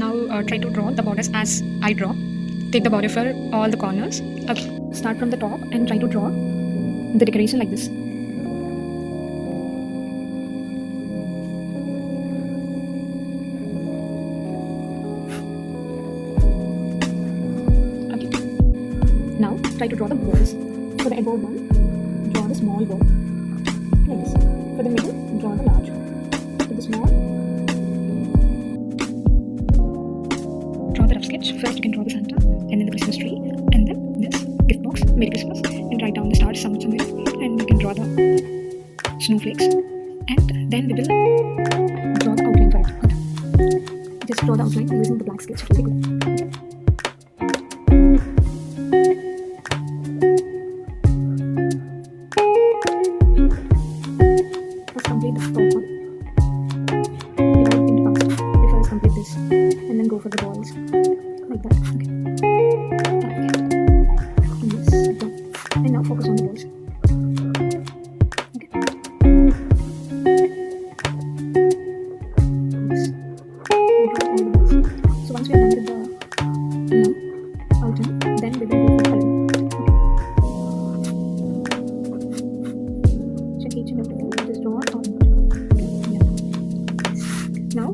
now try to draw the borders as I draw. Take the border for all the corners. Okay, start from the top and try to draw the decoration like this. Okay. Now try to draw the balls. For the above one, draw the small ball like this. For the middle, draw the large. For the small, draw the rough sketch. First you can draw the Santa, and then the Christmas tree, and then this gift box, Merry Christmas, and write down the stars somewhere, and you can draw the snowflakes, and then we will draw the outline for it. Just draw the outline using the black sketch. Okay, good. First complete the top one. Divide into parts. First complete this, and then go for the balls like that. Okay. Yes, done. And now focus on the balls. Okay. Yes. Draw all the balls. So once we are done with the outline, then we will go for coloring. Okay. Check each and everything. Just draw all. Yeah. Now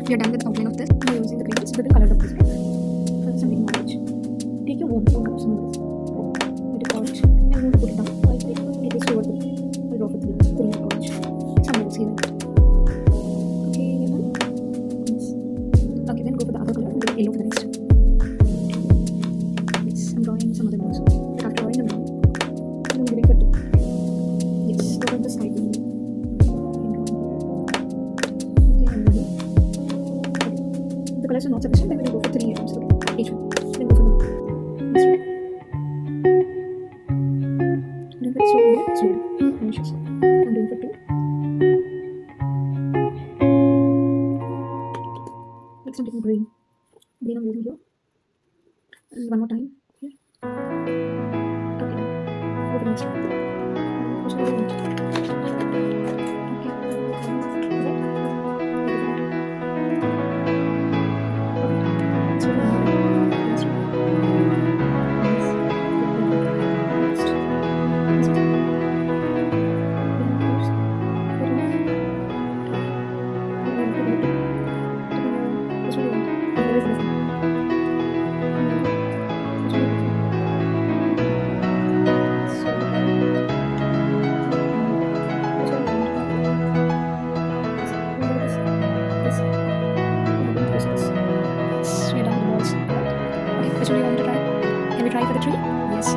we are done with the outline of this. We are using the crayons. We will color the picture. First, something orange. Take your own cups of this. Let it orange. I'm going to put it down. I'll take it over 3. I'll draw for 3. 3 orange. Somewhere else here. Okay, you're done. Yes. Okay, then go for the other color. The yellow for the next. Yes, I'm drawing some other ones. After drawing them down, I'm giving for 2. Yes, go for the sky blue. The colors are not sufficient, then we will go for 3 items. Okay, each one. Then go for this one. Then for slowly. Finishes. I'm doing for 2. Next I'm taking green. Green I'm using here. And one more time here. Okay. Go for the next one. Which one do you want? Okay. Which one do you want to try? Can we try for the tree? Yes.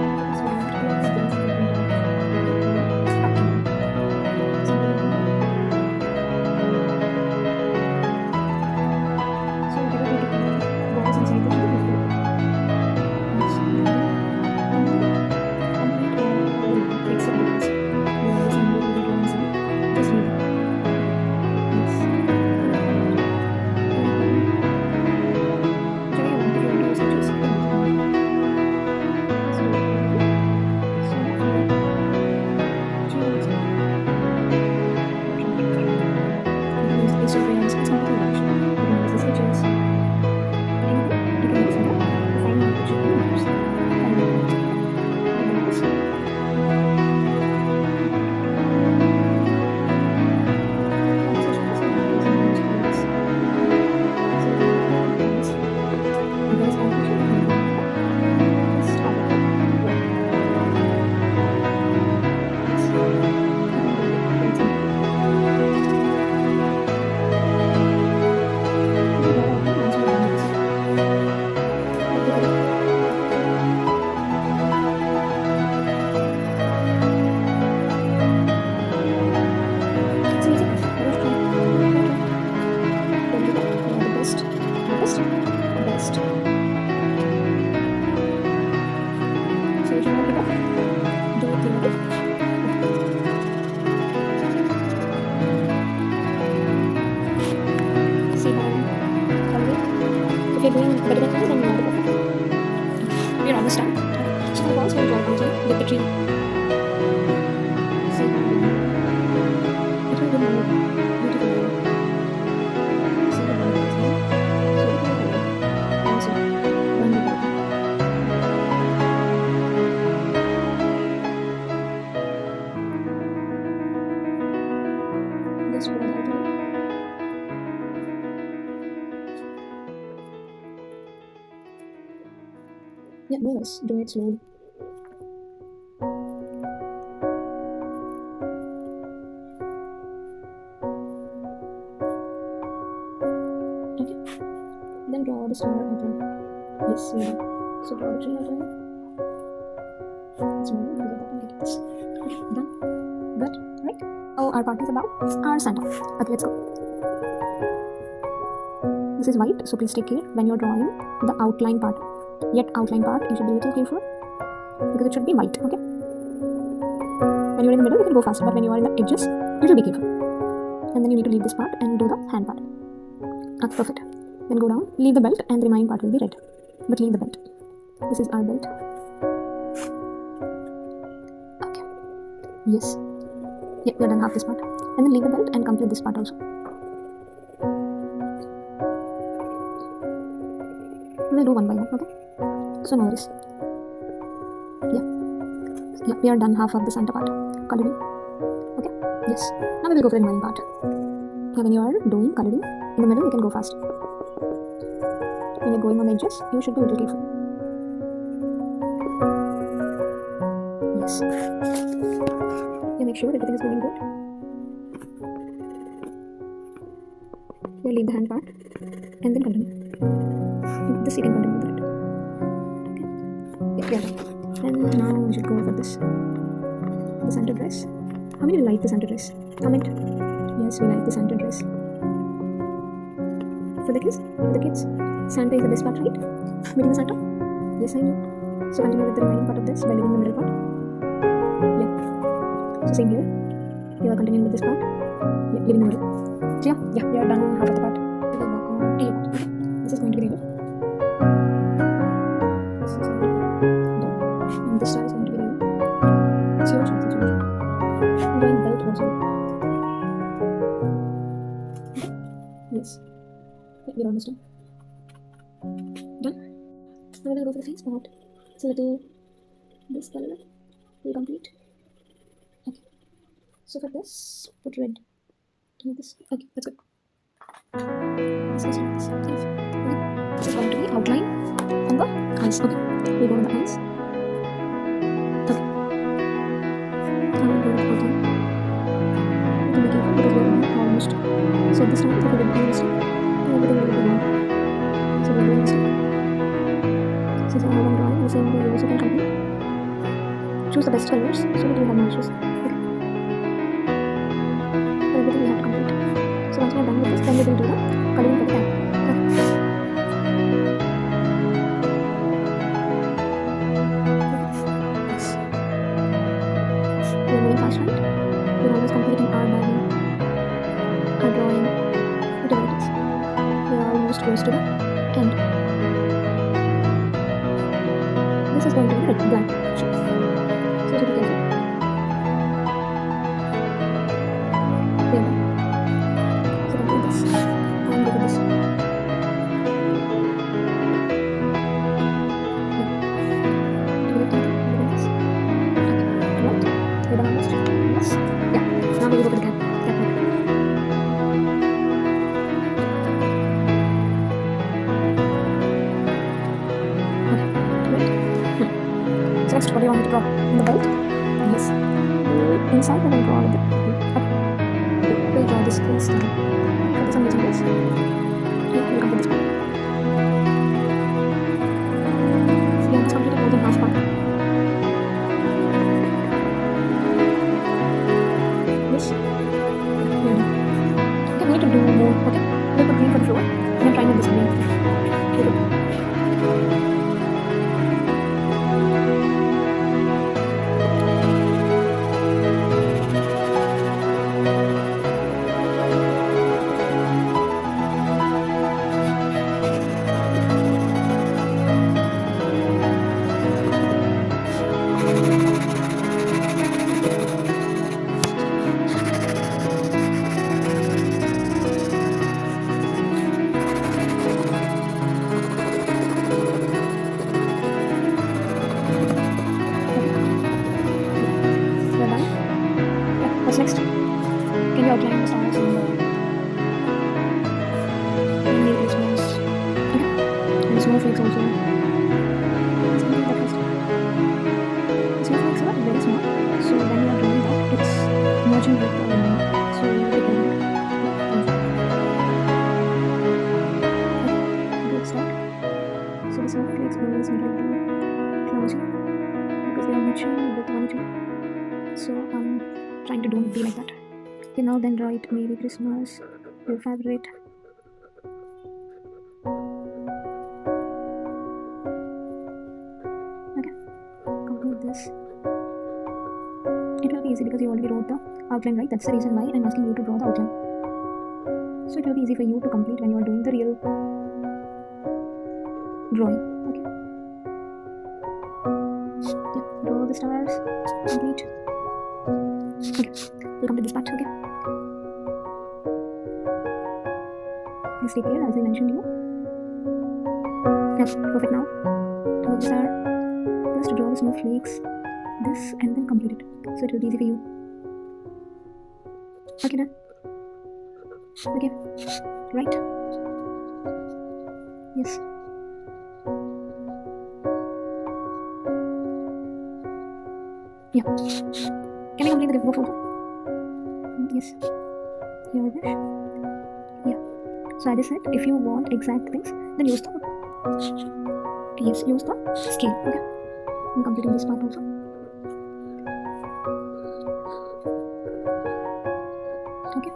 If you're doing better than me, then you are the perfect. We're almost done. So the walls will draw something with the tree. See, it will be more beautiful. See the Just draw the outline. Yeah, no worries. Do it slowly. Okay. Then draw the star outline. Yes, yeah. So draw the tree outline. Smaller, because of that I'm getting this. Okay, done. Good, right? Oh, our part is about our Santa. Okay, let's go. This is white, so please take care when you're drawing the outline part. Yet outline part, you should be a little careful because it should be white, okay? When you're in the middle, you can go faster, but when you are in the edges, you should be careful. And then you need to leave this part and do the hand part. Okay, perfect. Then go down, leave the belt, and the remaining part will be red. But leave the belt. This is our belt. Okay. Yes. Yeah, we are done half this part. And then leave the belt and complete this part also. We'll do one by one, okay? So no worries. Yeah, we are done half of the Santa part. Coloring. Okay? Yes. Now we will go for the remaining part. When you are doing coloring, in the middle you can go fast. When you're going on the edges, you should be a little careful. Yes. You make sure everything is going good. You leave the hand part and then continue. This you can continue with that. Okay. Yeah. And now we should go for this. The Santa dress. How many like the Santa dress? Comment. Yes, we like the Santa dress. For the kids, Santa is the best part, right? Meeting the Santa? Yes, I know. So continue with the remaining part of this by leaving the middle part. Yeah. So same here. You are continuing with this part. Yeah, leaving the middle. So yeah, we are done half of the part. We will work on a part. Okay. This is going to be the middle. This is going to be done. And this side is going to be the middle. It's your choice. I'm doing belt also. Yes. We're almost done. Done. Now we'll go for the face part. So this color will complete. Okay. So for this, put red. Like this. Okay, that's good. This is like this. Okay. This is going to be outline on the eyes. Okay. We go on the eyes. Okay. Now we'll go with outline. You can be careful because we are almost. So this time, if we didn't do this time, everything will be wrong. So we're doing this time. Since I have one drawing, the same way you also can complete. Choose the best colors so that you have no issues. Okay. So everything we have to complete. So once we are done with this, then we will do the coloring for the tag. Okay. Yes. We are moving fast, right? We are almost completing our diagram, our drawing, whatever it is. We are almost close to the end. This is going to be the black shape. So you should be careful. There. So complete this and go for this. Yeah. Do you think this? Okay. Right? We're done almost. Yes. Yeah. Now we will go for the cap. Next, what do you want me to draw? In the belt? Yes. Inside, we're going to draw with it. Okay. We'll draw this place. Focus on using this. Okay, we'll come to this part. Yeah, it's completed more than half part. Yes. Yeah. Okay, we need to do more. Okay. We'll put green for the floor. And then try with this green. Okay, good. Can you outline the stars in Merry Christmas? Okay. And snowflakes also. Let's complete that first. Snowflakes are very small, so when you are doing that, it's merging with the line. So you will be doing it. Good start. So the snowflakes always need to be closer because they are matching with one another. So I'm trying to don't be like that. Okay, now then write Merry Christmas, your favorite. Okay, complete this. It will be easy because you already wrote the outline, right? That's the reason why I'm asking you to draw the outline. So it will be easy for you to complete when you are doing the real drawing. Okay. Yeah, draw the stars. Complete. Okay, we'll complete this part. Okay. Please take care as I mentioned you. Yes, perfect now. Draw the star. First draw the snowflakes. This and then complete it. So it will be easy for you. Okay, done. Okay. Right. Yes. Yeah. Can I complete the gift box also? Yes. Your wish. Yeah. So as I said, if you want exact things, then use the scale. Okay. I'm completing this part also. Okay.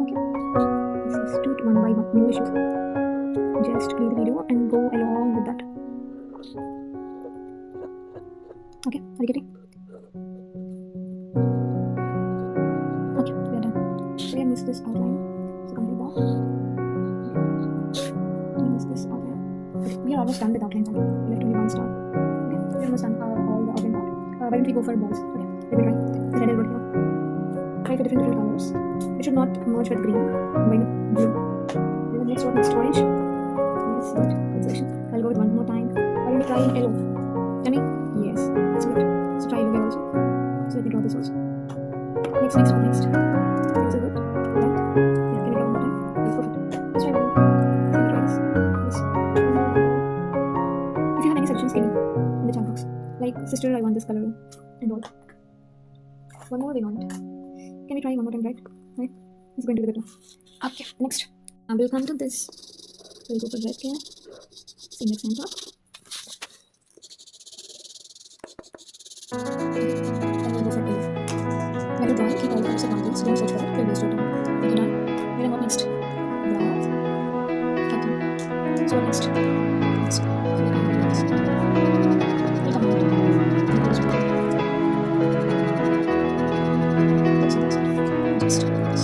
Okay. This is do it one by one. No issues. Just play the video and go along with that. Okay, are you getting? Okay, we are done. So I missed this outline. So complete that. I missed this outline. Okay, we are almost done with outline. We left only one star. Okay, we are almost done all the outline part. Why don't we go for balls? Okay, let me try. The red is good here. Try for different colors. It should not merge with green. Combine with blue. Then the next one is orange. Yes, good. Good selection. I'll go with one more time. Why don't we try in yellow? Tell me. Yes, that's good. So try yellow also. So let me draw this also. Next. Things are good. Right? Yeah, can you draw one more time? Yes, perfect. Let's try yellow. Can you try this? Yes. If you have any suggestions, give me in the chat box. Like, sister, I want this color and all. One more we want. Can we try one more time, right? Right? It's going to be better. Okay, next. We'll come to this. We'll go for red here. Same like Santa. Then we'll go for these. When you're drawing, keep all the opposite mountains. Don't search for it. You'll waste your time. Okay, done. Then what next? Glass. Captain. So what next? Next. We'll come to this. We'll come to it. That's it. Just this.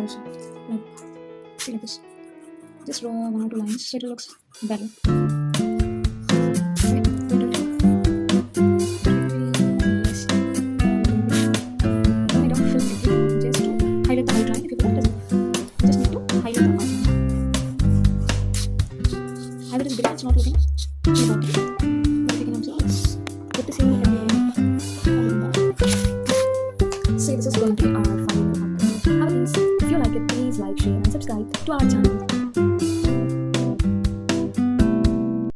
also. Like, see like this. Just draw 1 or 2 lines so it looks better.